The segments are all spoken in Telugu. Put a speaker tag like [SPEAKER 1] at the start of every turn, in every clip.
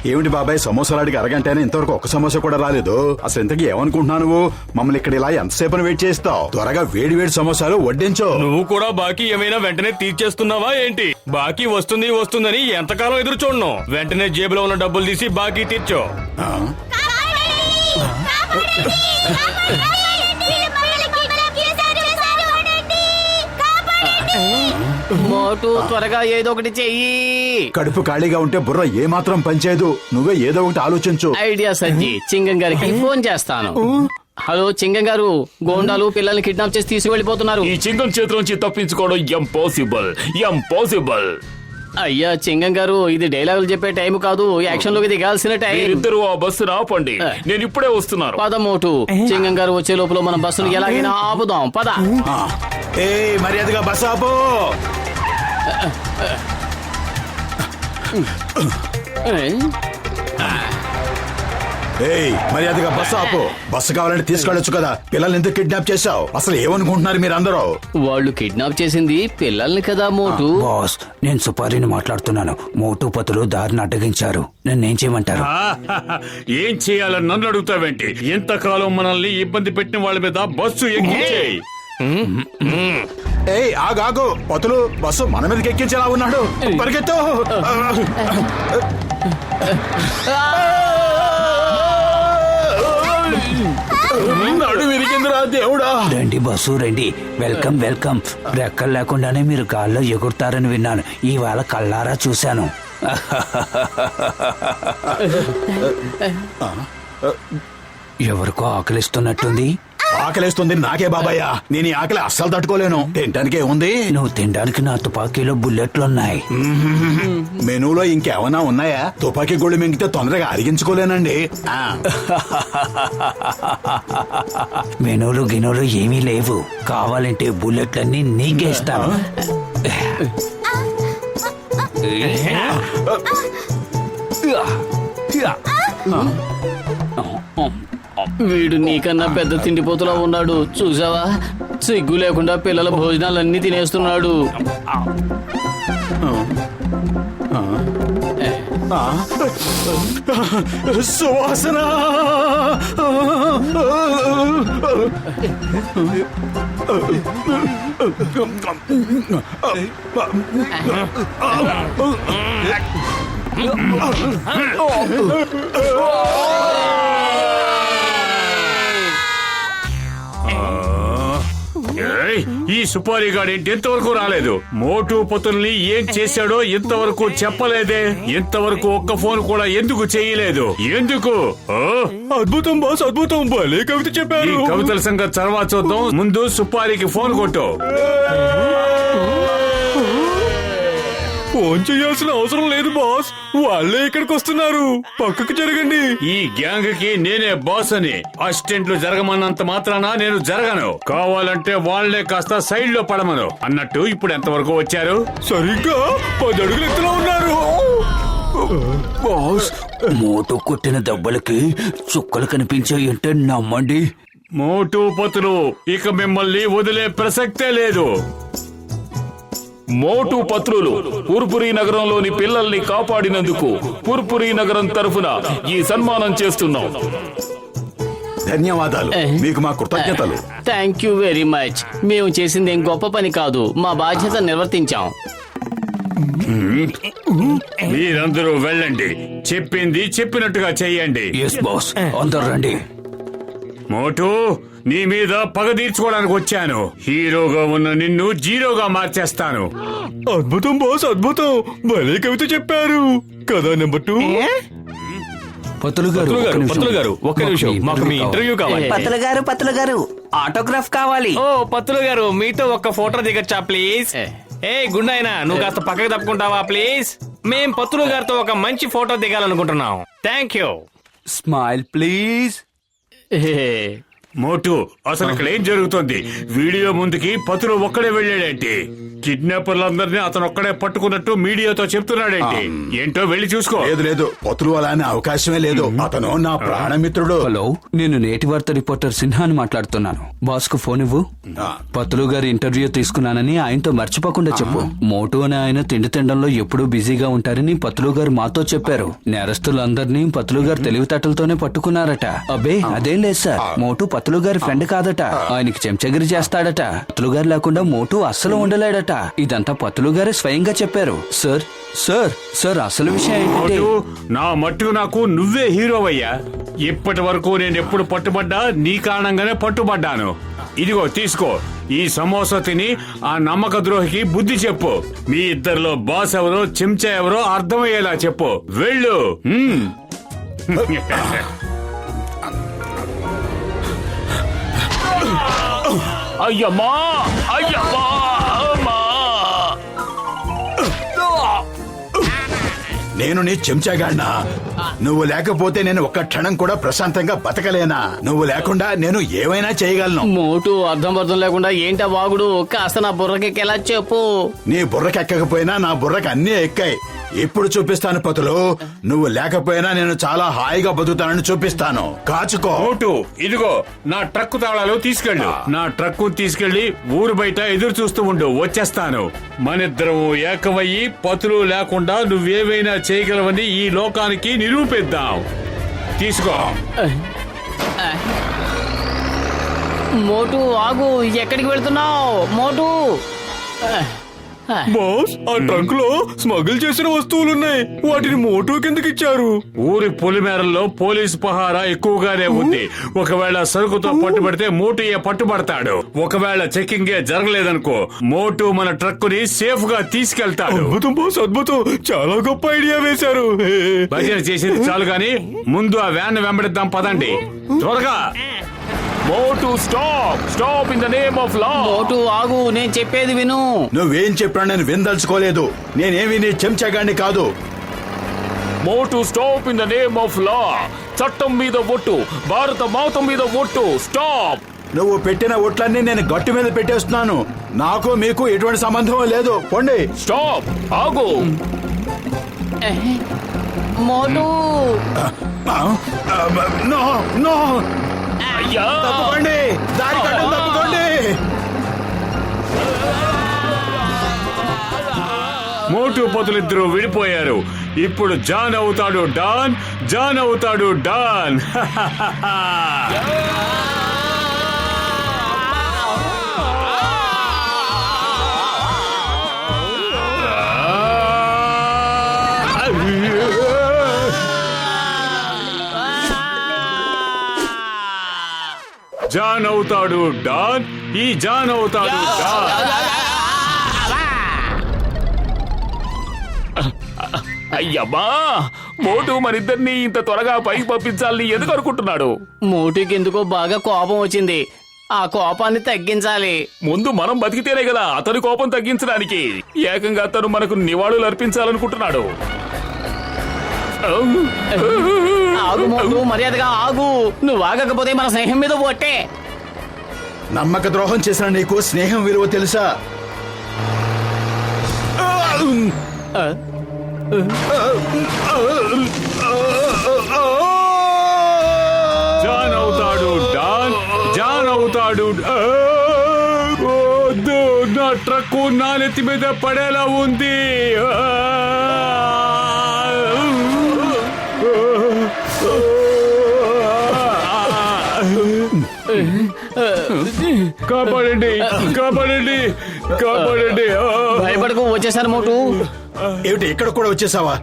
[SPEAKER 1] ఏమిటి బాబాయ్, సమోసాలాడికి అరగంటైనా ఇంతవరకు ఒక్క సమోసా కూడా రాలేదు. అసలు ఇంతకీ ఏమనుకుంటున్నావు నువ్వు? మమ్మల్ని ఇక్కడ ఇలా ఎంతసేపు వెయిట్ చేస్తావు? త్వరగా వేడి వేడి సమోసాలు వడ్డించు.
[SPEAKER 2] నువ్వు కూడా బాకీ ఏమైనా వెంటనే తీర్చేస్తున్నావా ఏంటి? బాకీ వస్తుందని ఎంతకాలం ఎదురు చూడను. వెంటనే జేబులో ఉన్న డబ్బులు తీసి బాకీ తీర్చో.
[SPEAKER 3] మోటు త్వరగా ఏదో ఒకటి చెయ్యి.
[SPEAKER 1] కడుపు ఖాళీగా ఉంటే బుర్ర ఏమాత్రం పనిచేయదు. నువ్వే ఏదో ఒకటి ఆలోచించు.
[SPEAKER 3] ఐడియా సజ్జి, చింగం గారికి ఫోన్ చేస్తాను. హలో చింగం గారు, గోండాలు పిల్లల్ని కిడ్నాప్ చేసి తీసుకువెళ్లిపోతున్నారు.
[SPEAKER 4] ఈ చింగం చేతిలోంచి తప్పించుకోవడం ఇంపాసిబుల్.
[SPEAKER 3] అయ్యా చింగం గారు, ఇది డైలాగులు చెప్పే టైం కాదు, యాక్షన్ లోకి దిగాల్సిన టైం.
[SPEAKER 4] ఇద్దరు ఆ బస్సును ఆపండి, నేను ఇప్పుడే వస్తున్నాను.
[SPEAKER 3] పద మోటు, చింగం గారు వచ్చే లోపల మన బస్సును ఎలాగైనా ఆపుదాం. పద.
[SPEAKER 1] మర్యాదగా బస్సు ఆపు. మర్యాదగా బస్సు ఆపు. బస్సు కావాలంటే తీసుకెళ్ళొచ్చు కదా. పిల్లల్ని ఎందుకు కిడ్నాప్ చేశావు? అసలు ఏమనుకుంటున్నారు మీరందరూ?
[SPEAKER 3] వాళ్ళు కిడ్నాప్ చేసింది పిల్లల్ని కదా మోటు.
[SPEAKER 5] బాస్, నేను సుపారిని మాట్లాడుతున్నాను. మోటు పతులు దారిని అడ్డగించారు. నన్నేం చేయమంటారు?
[SPEAKER 4] ఏం చేయాలని నన్ను అడుగుతావేంటి? ఎంతకాలం మనల్ని ఇబ్బంది పెట్టిన వాళ్ళ మీద బస్సు ఎక్కించేయి.
[SPEAKER 1] ఆగాగు. పతులు బస్సు మన మీదకి ఎక్కించేలా ఉన్నాడు. పరిగెత్తు. నడు విరిగిందిరా దేవుడా.
[SPEAKER 5] రండి బస్సు రండి. వెల్కమ్. రెక్కలు లేకుండానే మీరు గాల్లో ఎగురుతారని విన్నాను. ఇవాళ కళ్ళారా చూశాను. ఎవరికో ఆకలిస్తున్నట్టుంది.
[SPEAKER 1] ఆకలేస్తుంది నాకే బాబాయ్య. నేను ఈ ఆకలి అస్సలు తట్టుకోలేను. తినటానికే ఉంది.
[SPEAKER 5] నువ్వు తినడానికి నా తుపాకీలో బుల్లెట్లున్నాయి.
[SPEAKER 1] మెనూలో ఇంకేమన్నా ఉన్నాయా? తుపాకీ గోళ్ళు మింగితే తొందరగా అరిగించుకోలేనండి.
[SPEAKER 5] మెనూలు గినూలు ఏమీ లేవు. కావాలంటే బుల్లెట్లన్నీ నీకేస్తాను.
[SPEAKER 3] వీడు నీకన్నా పెద్ద తిండిపోతులా ఉన్నాడు చూసావా? సిగ్గు లేకుండా పిల్లల భోజనాలన్నీ తినేస్తున్నాడు.
[SPEAKER 1] సువాసన.
[SPEAKER 4] ఈ సుపారీ గాడేంటి ఎంతవరకు రాలేదు? మోటు పతుల్ని ఏం చేశాడో ఇంతవరకు చెప్పలేదే. ఇంతవరకు ఒక్క ఫోన్ కూడా ఎందుకు చేయలేదు? ఎందుకు?
[SPEAKER 2] అద్భుతం బాస్, అద్భుతం. భలే కవిత చెప్పారు.
[SPEAKER 4] ఈ కవితల సంగతి తర్వాత చూద్దాం. ముందు సుపారీకి ఫోన్ కొట్టు.
[SPEAKER 2] ఫోన్ చేయాల్సిన అవసరం లేదు బాస్, వాళ్ళే ఇక్కడికి వస్తున్నారు. పక్కకు జరగండి.
[SPEAKER 4] ఈ గ్యాంగ్ కి నేనే బాస్ అని. అసిస్టెంట్లు జరగమన్నంత మాత్రాన నేను జరగను. కావాలంటే వాళ్లే కాస్త సైడ్ లో పడమను. అన్నట్టు ఇప్పుడు ఎంతవరకు వచ్చారు?
[SPEAKER 2] సరిగ్గా 10 అడుగులు ఎత్తులో ఉన్నారు.
[SPEAKER 5] బాస్, మోటు కొట్టిన దెబ్బలకి చుక్కలు కనిపించాయంటే నమ్మండి.
[SPEAKER 4] మోటు పతులు ఇక మిమ్మల్ని వదిలే ప్రసక్తే లేదు.
[SPEAKER 6] మోటు పత్రులు పుర్పురి నగరంలోని పిల్లల్ని కాపాడినందుకు పుర్పురి నగరం తరఫున ఈ సన్మానం చేస్తున్నాం.
[SPEAKER 1] ధన్యవాదాలు. మీకు మా కృతజ్ఞతలు.
[SPEAKER 3] Thank you very much. మేము చేసింది ఏం గొప్ప పని కాదు, మా బాధ్యత నిర్వర్తించాం.
[SPEAKER 4] మీరందరూ వెళ్ళండి. చెప్పింది చెప్పినట్టుగా చెయ్యండి.
[SPEAKER 5] ఎస్ బాస్, అందరు రండి.
[SPEAKER 4] మోటు, నీ మీద పగ తీర్చుకోవడానికి వచ్చాను. హీరోగా ఉన్న నిన్ను జీరోగా మార్చేస్తాను.
[SPEAKER 2] అద్భుతం బాస్, అద్భుతం. భలే కవిత చెప్పారు కదా. నెంబర్ 2.
[SPEAKER 5] పతులు గారు
[SPEAKER 2] ఒక్క నిమిషం, మాకు మీ ఇంటర్వ్యూ కావాలి.
[SPEAKER 5] పతులు గారు ఆటోగ్రాఫ్ కావాలి.
[SPEAKER 2] ఓ పత్తులు గారు, మీతో ఒక్క ఫోటో దిగచ్చా ప్లీజ్? ఏ గుండాయినా, నువ్వు కాస్త పక్కకు తప్పుకుంటావా ప్లీజ్? మేం పత్తులు గారితో ఒక మంచి ఫోటో దిగాలనుకుంటున్నాం. Thank you.
[SPEAKER 5] Smile please.
[SPEAKER 4] Motu, అసలు ఇక్కడ ఏం జరుగుతుంది? వీడియో ముందుకి పతులు ఒక్కడే వెళ్ళాడేంటి? కిడ్నాపర్లందరినీ అతను ఒక్కడే పట్టుకున్నట్టు మీడియాతో చెప్తున్నాడేంటి? ఏంటో వెళ్ళి చూసుకో.
[SPEAKER 1] లేదు లేదు, పతులు అలా అనే అవకాశమే లేదు. అతను నా ప్రాణమిత్రుడు.
[SPEAKER 5] హలో, నేను నేటి వార్త రిపోర్టర్ సిన్హాని మాట్లాడుతున్నాను. బాస్ కు ఫోన్ ఇవ్వు. పతులు గారి ఇంటర్వ్యూ తీసుకున్నానని ఆయనతో మర్చిపోకుండా చెప్పు. మోటు అనే ఆయన తిండి తినడంలో ఎప్పుడూ బిజీగా ఉంటారని పతులు గారు మాతో చెప్పారు. నేరస్తులందరినీ పతులు గారు తెలివితేటలతోనే పట్టుకున్నారట. అబ్బే అదేం లేదు సార్, మోటు పతులు గారి ఫ్రెండ్ కాదట. ఆయనకి చెంచగిరి చేస్తాడట. పతులు గారు లేకుండా మోటు అస్సలు ఉండలేడట. ఇదంతా పతులు గారే స్వయంగా చెప్పారు. సార్ సార్ సార్ అసలు విషయం ఏంటంటే
[SPEAKER 4] నా మట్టుకు నాకు నువ్వే హీరోవయ్యా. ఇప్పటి వరకు నేను ఎప్పుడు పట్టుబడ్డా నీ కారణంగానే పట్టుబడ్డాను. ఇదిగో తీసుకో, ఈ సమోసా తిని ఆ నమ్మక ద్రోహికి బుద్ధి చెప్పు. మీ ఇద్దరిలో బాస్ ఎవరో చెంచా ఎవరో అర్థమయ్యేలా చెప్పు. వెళ్ళు.
[SPEAKER 6] అయ్యమ్మా అయ్యమ్మా అమ్మా.
[SPEAKER 1] నేను నీ చెంచాగాడినా? నువ్వు లేకపోతే నేను ఒక్క క్షణం కూడా ప్రశాంతంగా బతకలేనా? నువ్వు లేకుండా నేను ఏమైనా చేయగలను.
[SPEAKER 3] మోటు అర్థం లేకుండా ఏంటా వాగుడు? కాస్త నా బుర్రకెక్కేలా చెప్పు.
[SPEAKER 1] నీ బుర్రకెక్కకపోయినా నా బుర్రకి అన్నీ ఎక్కాయి. ఇప్పుడు చూపిస్తాను పతులు. నువ్వు లేకపోయినా నేను చాలా హాయిగా బతుకుతానని చూపిస్తాను. కాచుకో.
[SPEAKER 4] మోటు, ఇదిగో నా ట్రక్కు తాళాలు తీసుకెళ్ళు. నా ట్రక్కు తీసుకెళ్లి ఊరు బయట ఎదురు చూస్తూ ఉండు, వచ్చేస్తాను. మనిద్దరం ఏకమయ్యి పతులు లేకుండా నువ్వేవైనా చేయగలవని ఈ లోకానికి నిరూపిద్దాం. తీసుకో.
[SPEAKER 3] మోటు ఆగు, ఎక్కడికి వెళ్తున్నావు? మోటు
[SPEAKER 2] బాస్, ఆ ట్రంక్ లో స్మగుల్ చేసిన వస్తువులున్నాయి. వాటిని మోటో కిందకి ఇచ్చారు.
[SPEAKER 4] ఊరి పొలిమేరల్లో పోలీసు పహారా ఎక్కువగానే ఉంది. ఒకవేళ సరుకుతో పట్టుబడితే మోటుయే పట్టుబడతాడు. ఒకవేళ చెకింగే జరగలేదనుకో, మోటు మన ట్రక్కుని సేఫ్ గా తీసుకెళ్తాడు.
[SPEAKER 2] అద్భుతం బాస్, అద్భుతం. చాలా గొప్ప ఐడియా వేశారు.
[SPEAKER 4] భజన చేసేది చాలు గాని ముందు ఆ వ్యాన్ వెంబడిద్దాం, పదండి త్వరగా.
[SPEAKER 6] Motu stop stop in the name of law.
[SPEAKER 3] Motu ఆగు, నేను చెప్పేది విను.
[SPEAKER 1] నువ్వేం చెప్పినా నేను వినదలుచుకోలేదు. నేనేమి నీ చెంచాగాడిని కాదు.
[SPEAKER 6] Motu stop in the name of law. చట్టం మీద ఒట్టు, భారత మాత మీద ఒట్టు. స్టాప్.
[SPEAKER 1] నువ్వు పెట్టిన ఒట్లన్నీ నేను గట్టు మీద పెట్టేస్తున్నాను. నాకు మీకు ఎటువంటి సంబంధం లేదు. పోండి.
[SPEAKER 6] స్టాప్. ఆగు.
[SPEAKER 3] మోటు
[SPEAKER 1] నో నో,
[SPEAKER 6] అయ్యా.
[SPEAKER 1] తప్పుకోండి. దారి కట్టు, తప్పుకోండి.
[SPEAKER 4] మోటు పతులిద్దరూ విడిపోయారు. ఇప్పుడు జాన్ అవుతాడు డాన్, జాన్ అవుతాడు డాన్. జాన్ అవుతాడు డాన్, ఈ జాన్ అవుతాడు డాన్.
[SPEAKER 6] అయ్యమ్మా, మోటు మనిద్దరిని ఇంత త్వరగా పైకి పంపించాలని ఎందుకు అనుకుంటున్నాడు?
[SPEAKER 3] మోటుకి ఎందుకో బాగా కోపం వచ్చింది. ఆ కోపాన్ని తగ్గించాలి.
[SPEAKER 6] ముందు మనం బతికితేనే కదా అతని కోపం తగ్గించడానికి. ఏకంగా అతను మనకు నివాళులు అర్పించాలనుకుంటున్నాడు.
[SPEAKER 3] ఆగు మోటు, మర్యాదగా ఆగు. నువ్వు ఆగకపోతే మన స్నేహం మీద ఒట్టే.
[SPEAKER 1] నమ్మక ద్రోహం చేసిన నీకు స్నేహం విలువ తెలుసా?
[SPEAKER 4] జాన్ అవుతాడు డాన్, జాన్ అవుతాడు. వద్దు, నా ట్రక్కు నా నెత్తి మీద పడేలా ఉంది. కాపాడండి, కాపాడండి, కాపాడండి.
[SPEAKER 3] భయపడకు, వచ్చేసాను మోటు.
[SPEAKER 1] ఏమిటి ఇక్కడ కూడా వచ్చేసావా?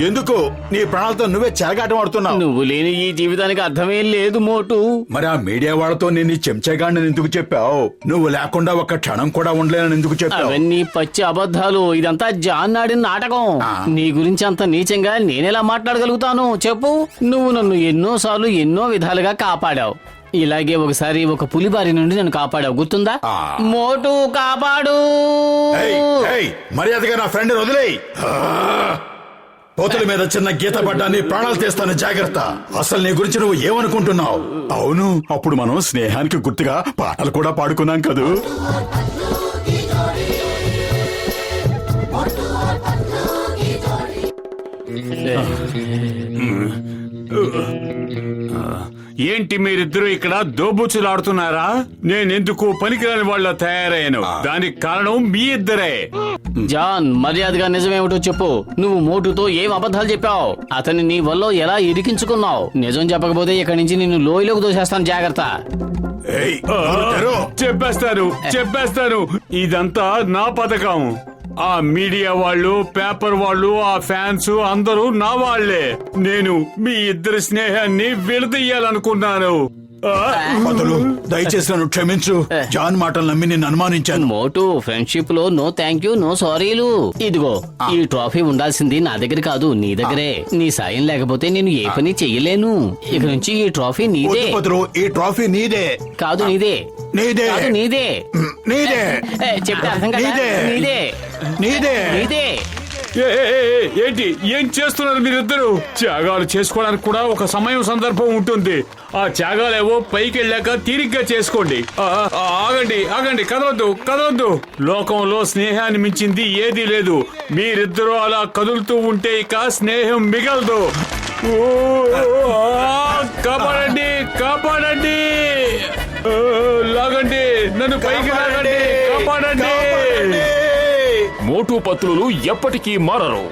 [SPEAKER 1] ఎందుకు? నీ ప్రాణాలతో నువ్వే చెలగాటం ఆడుతున్నావు.
[SPEAKER 3] నువ్వు లేని ఈ జీవితానికి అర్థమేం లేదు మోటు.
[SPEAKER 1] మరి ఆ మీడియా వాళ్ళతో నేను చెంచగాడిని ఎందుకు చెప్పావు? నువ్వు లేకుండా ఒక్క క్షణం కూడా ఉండలేనని ఎందుకు చెప్పావు?
[SPEAKER 3] అవన్నీ పచ్చి అబద్ధాలు. ఇదంతా జాన్ ఆడిన నాటకం. నీ గురించి అంత నీచంగా నేనెలా మాట్లాడగలుగుతాను చెప్పు? నువ్వు నన్ను ఎన్నోసార్లు ఎన్నో విధాలుగా కాపాడావు. ఇలాగే ఒకసారి ఒక పులి బారి నుండి నన్ను కాపాడావు, గుర్తుందా? మోటు కాపాడు.
[SPEAKER 1] మర్యాదగా నా ఫ్రెండ్ వదిలేయ్. పోతుల మీద చిన్న గీత పడ్డా నీ ప్రాణాలు తీస్తాను, జాగ్రత్త. అసలు నీ గురించి నువ్వు ఏమనుకుంటున్నావు? అవును, అప్పుడు మనం స్నేహానికి గుర్తుగా పాటలు కూడా పాడుకున్నాం కదూ.
[SPEAKER 4] ఏంటి మీరిద్దరూ ఇక్కడ దోబుచ్చులాడుతున్నారా? నేనెందుకు పనికిరాని వాళ్ళ తయారయ్యాను? దానికి కారణం మీ ఇద్దరే.
[SPEAKER 3] జాన్, మర్యాదగా నిజమేమిటో చెప్పు. నువ్వు మోటుతో ఏం అబద్ధాలు చెప్పావు? అతన్ని నీ వల్ల ఎలా ఇరికించుకున్నావు? నిజం చెప్పకపోతే ఇక్కడి నుంచి నిన్ను లోయలోకి దోసేస్తాను, జాగ్రత్త.
[SPEAKER 1] ఏయ్, నోరు తెరు.
[SPEAKER 4] చెప్పేస్తాను. ఇదంతా నా పథకం. ఆ మీడియా వాళ్ళు, పేపర్ వాళ్ళు, ఆ ఫ్యాన్స్ అందరూ నా వాళ్లే. నేను మీ ఇద్దరి స్నేహాన్ని విడదీయాలనుకున్నాను.
[SPEAKER 1] పంతులు, దయచేసి నన్ను క్షమించు. జాన్ మాటలు నమ్మి నేను అనుమానించాను.
[SPEAKER 3] మోటు, ఫ్రెండ్షిప్ లో నో థ్యాంక్ యూ, నో సారీలు. ఇదిగో, ఈ ట్రోఫీ ఉండాల్సింది నా దగ్గర కాదు, నీ దగ్గరే. నీ సాయం లేకపోతే నేను ఏ పని చెయ్యలేను. ఇక నుంచి ఈ ట్రోఫీ నీదే.
[SPEAKER 1] పంతులు, ఈ ట్రోఫీ నీదే.
[SPEAKER 3] కాదు నీదే.
[SPEAKER 1] నీదే.
[SPEAKER 3] కాదు నీదే.
[SPEAKER 1] నీదే.
[SPEAKER 3] చెప్తే అర్థం కదా?
[SPEAKER 1] నీదే.
[SPEAKER 3] నీదే.
[SPEAKER 1] నీదే.
[SPEAKER 3] నీదే.
[SPEAKER 4] ఏంటి ఏం చేస్తున్నారు మీరిద్దరు? త్యాగాలు చేసుకోవడానికి కూడా ఒక సమయం సందర్భం ఉంటుంది. ఆ త్యాగాలేవో పైకి వెళ్ళాక తీరిగ్గా చేసుకోండి. ఆగండి, కదలొద్దు. లోకంలో స్నేహాన్ని మించింది ఏదీ లేదు. మీరిద్దరూ అలా కదులుతూ ఉంటే ఇక స్నేహం మిగలదు. కాపాడండి. లాగండి, నన్ను పైకి లాగండి. కాపాడండి.
[SPEAKER 6] మోటు పత్రులు ఎప్పటికీ మారరు.